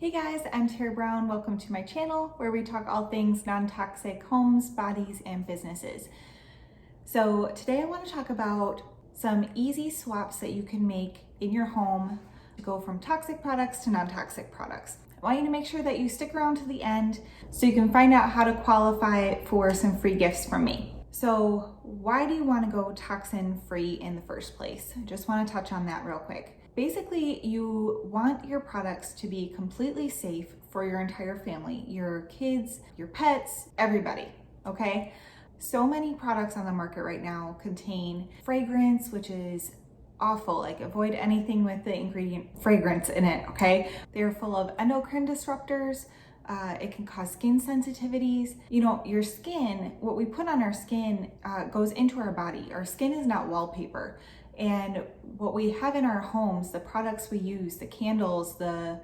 Hey guys, I'm Tara Brown. Welcome to my channel where we talk all things non-toxic homes, bodies, and businesses. So today I want to talk about some easy swaps that you can make in your home to go from toxic products to non-toxic products. I want you to make sure that you stick around to the end so you can find out how to qualify for some free gifts from me. So why do you want to go toxin free in the first place? I just want to touch on that real quick. Basically, you want your products to be completely safe for your entire family, your kids, your pets, everybody, okay? So many products on the market right now contain fragrance, which is awful. Like, avoid anything with the ingredient fragrance in it, okay? They're full of endocrine disruptors. It can cause skin sensitivities. You know, your skin, what we put on our skin goes into our body. Our skin is not wallpaper. And what we have in our homes, the products we use, the candles, the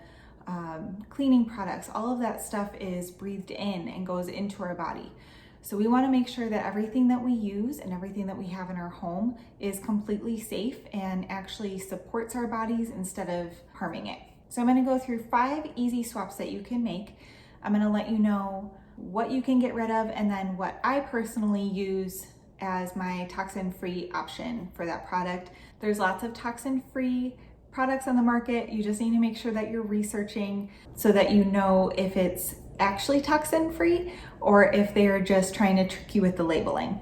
cleaning products, all of that stuff is breathed in and goes into our body. So we want to make sure that everything that we use and everything that we have in our home is completely safe and actually supports our bodies instead of harming it. So I'm going to go through 5 easy swaps that you can make. I'm going to let you know what you can get rid of and then what I personally use as my toxin-free option for that product. There's lots of toxin-free products on the market. You just need to make sure that you're researching so that you know if it's actually toxin-free or if they're just trying to trick you with the labeling.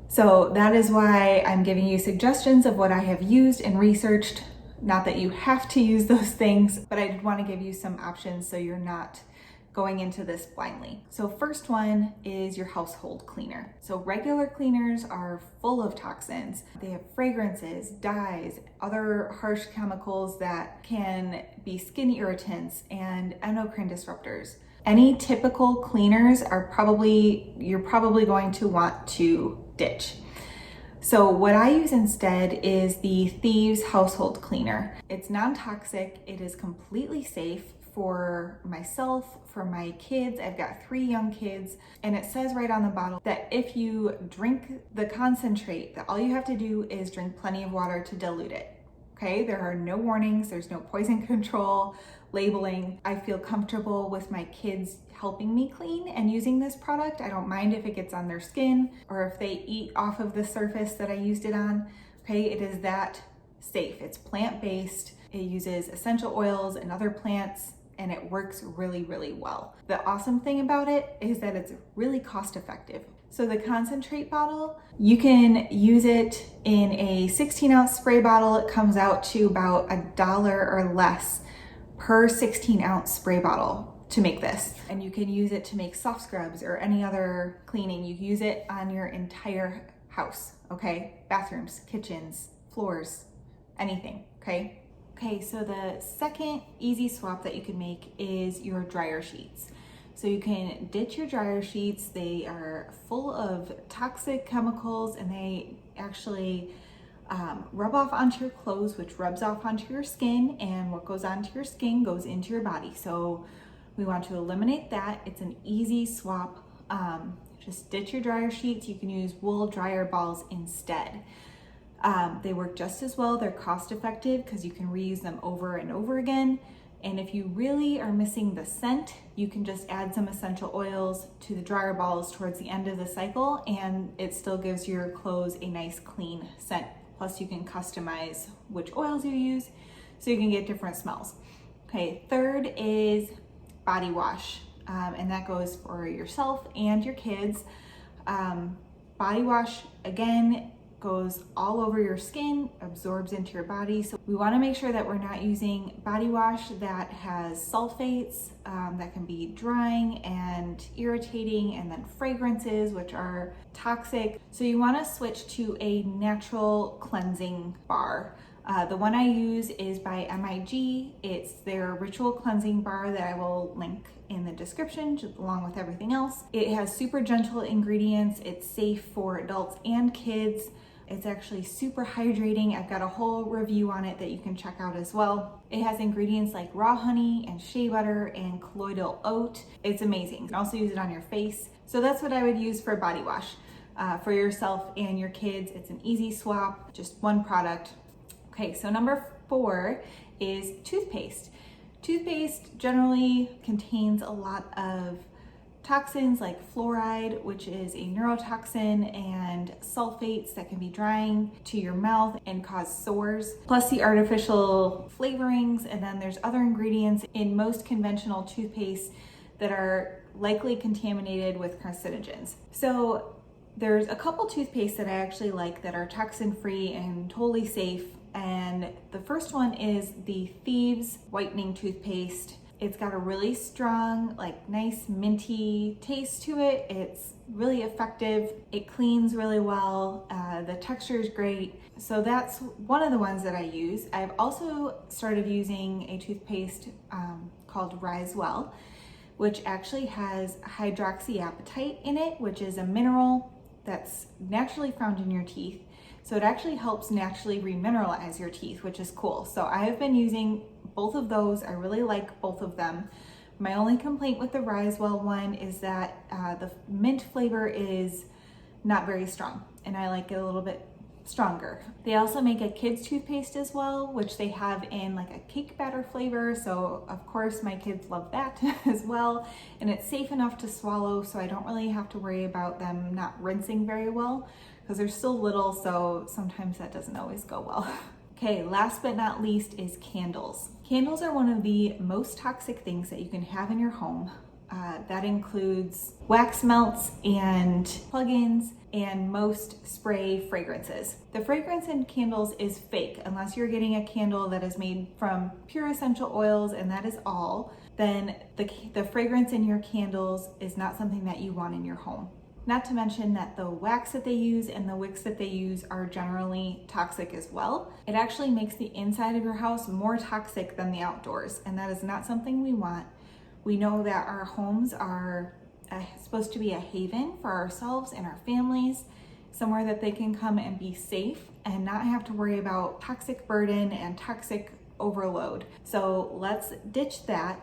So that is why I'm giving you suggestions of what I have used and researched. Not that you have to use those things, but I did want to give you some options so you're not going into this blindly. So first one is your household cleaner. So regular cleaners are full of toxins. They have fragrances, dyes, other harsh chemicals that can be skin irritants and endocrine disruptors. Any typical cleaners you're probably going to want to ditch. So what I use instead is the Thieves household cleaner. It's non-toxic, it is completely safe for myself, for my kids. I've got 3 young kids, and it says right on the bottle that if you drink the concentrate, that all you have to do is drink plenty of water to dilute it. Okay, there are no warnings, there's no poison control, labeling. I feel comfortable with my kids helping me clean and using this product. I don't mind if it gets on their skin or if they eat off of the surface that I used it on. Okay, it is that safe. It's plant-based. It uses essential oils and other plants, and it works really, really well. The awesome thing about it is that it's really cost effective. So the concentrate bottle, you can use it in a 16-ounce spray bottle. It comes out to about $1 or less per 16-ounce spray bottle to make this. And you can use it to make soft scrubs or any other cleaning. You can use it on your entire house, okay? Bathrooms, kitchens, floors, anything, okay? Okay, so the second easy swap that you can make is your dryer sheets. So you can ditch your dryer sheets. They are full of toxic chemicals and they actually rub off onto your clothes, which rubs off onto your skin, and what goes onto your skin goes into your body. So we want to eliminate that. It's an easy swap. Just ditch your dryer sheets. You can use wool dryer balls instead. They work just as well. They're cost effective because you can reuse them over and over again. And if you really are missing the scent, you can just add some essential oils to the dryer balls towards the end of the cycle, and it still gives your clothes a nice clean scent. Plus you can customize which oils you use so you can get different smells. Okay, third is body wash, and that goes for yourself and your kids. Body wash, again, goes all over your skin, absorbs into your body. So we want to make sure that we're not using body wash that has sulfates that can be drying and irritating, and then fragrances, which are toxic. So you want to switch to a natural cleansing bar. The one I use is by MIG. It's their ritual cleansing bar that I will link in the description along with everything else. It has super gentle ingredients. It's safe for adults and kids. It's actually super hydrating. I've got a whole review on it that you can check out as well. It has ingredients like raw honey and shea butter and colloidal oat. It's amazing. You can also use it on your face. So that's what I would use for body wash. For yourself and your kids, it's an easy swap, just one product. Okay, so number 4 is toothpaste. Toothpaste generally contains a lot of toxins like fluoride, which is a neurotoxin, and sulfates that can be drying to your mouth and cause sores, plus the artificial flavorings. And then there's other ingredients in most conventional toothpaste that are likely contaminated with carcinogens. So there's a couple toothpaste that I actually like that are toxin-free and totally safe. And the first one is the Thieves Whitening Toothpaste. It's got a really strong, like nice minty taste to it. It's really effective. It cleans really well. The texture is great. So that's one of the ones that I use. I've also started using a toothpaste called Rise Well, which actually has hydroxyapatite in it, which is a mineral that's naturally found in your teeth. So it actually helps naturally remineralize your teeth, which is cool. So I have been using both of those. I really like both of them. My only complaint with the Rise Well one is that the mint flavor is not very strong, and I like it a little bit stronger. They also make a kids toothpaste as well, which they have in like a cake batter flavor. So of course my kids love that as well. And it's safe enough to swallow, so I don't really have to worry about them not rinsing very well because they're still little. So sometimes that doesn't always go well. Okay, last but not least is candles. Candles are one of the most toxic things that you can have in your home. That includes wax melts and plugins and most spray fragrances. The fragrance in candles is fake unless you're getting a candle that is made from pure essential oils and that is all. Then the fragrance in your candles is not something that you want in your home. Not to mention that the wax that they use and the wicks that they use are generally toxic as well. It actually makes the inside of your house more toxic than the outdoors, and that is not something we want. We know that our homes are supposed to be a haven for ourselves and our families, somewhere that they can come and be safe and not have to worry about toxic burden and toxic overload. So let's ditch that.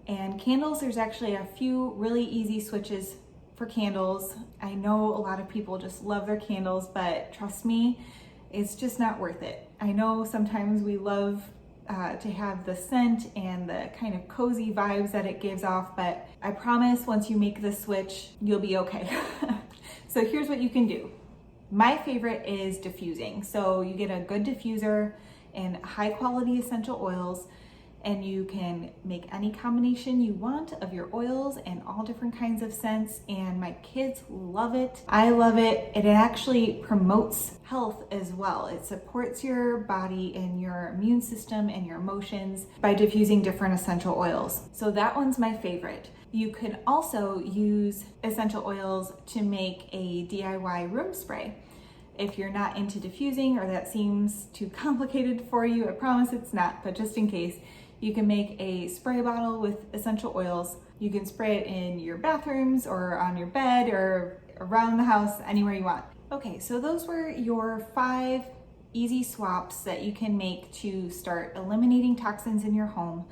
And candles, there's actually a few really easy switches for candles. I know a lot of people just love their candles, but trust me, it's just not worth it. I know sometimes we love to have the scent and the kind of cozy vibes that it gives off, but I promise once you make the switch, you'll be okay. So here's what you can do. My favorite is diffusing. So you get a good diffuser and high quality essential oils, and you can make any combination you want of your oils and all different kinds of scents, and my kids love it. I love it. It actually promotes health as well. It supports your body and your immune system and your emotions by diffusing different essential oils. So that one's my favorite. You can also use essential oils to make a DIY room spray. If you're not into diffusing or that seems too complicated for you, I promise it's not, but just in case, you can make a spray bottle with essential oils. You can spray it in your bathrooms or on your bed or around the house, anywhere you want. Okay, so those were your 5 easy swaps that you can make to start eliminating toxins in your home,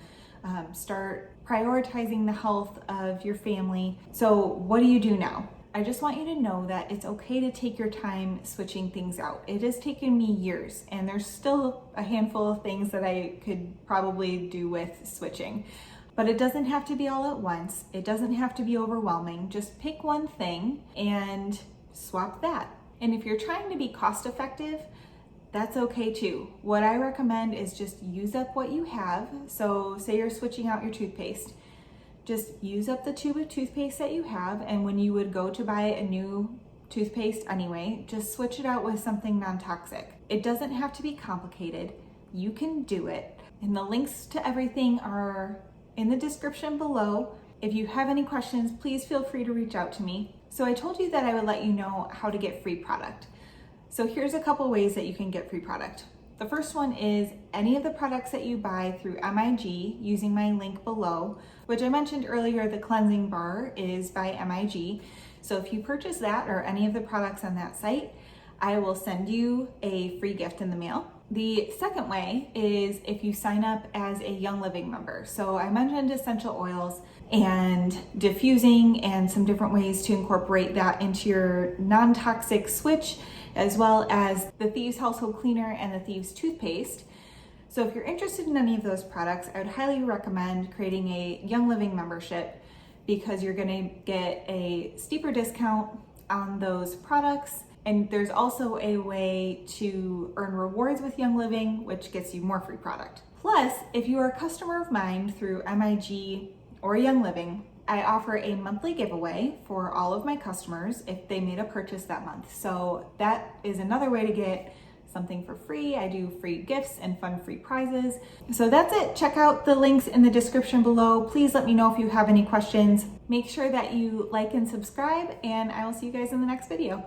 start prioritizing the health of your family. So what do you do now? I just want you to know that it's okay to take your time switching things out. It has taken me years, and there's still a handful of things that I could probably do with switching. But it doesn't have to be all at once. It doesn't have to be overwhelming. Just pick one thing and swap that. And if you're trying to be cost effective, that's okay too. What I recommend is just use up what you have. So say you're switching out your toothpaste. Just use up the tube of toothpaste that you have, and when you would go to buy a new toothpaste anyway, just switch it out with something non-toxic. It doesn't have to be complicated. You can do it. And the links to everything are in the description below. If you have any questions, please feel free to reach out to me. So I told you that I would let you know how to get free product. So here's a couple ways that you can get free product. The first one is any of the products that you buy through MIG using my link below, which I mentioned earlier, the cleansing bar is by MIG. So if you purchase that or any of the products on that site, I will send you a free gift in the mail. The second way is if you sign up as a Young Living member. So I mentioned essential oils and diffusing and some different ways to incorporate that into your non-toxic switch, as well as the Thieves Household Cleaner and the Thieves Toothpaste. So if you're interested in any of those products, I would highly recommend creating a Young Living membership because you're gonna get a steeper discount on those products. And there's also a way to earn rewards with Young Living, which gets you more free product. Plus, if you are a customer of mine through MIG or Young Living, I offer a monthly giveaway for all of my customers if they made a purchase that month. So that is another way to get something for free. I do free gifts and fun free prizes. So that's it. Check out the links in the description below. Please let me know if you have any questions. Make sure that you like and subscribe, and I will see you guys in the next video.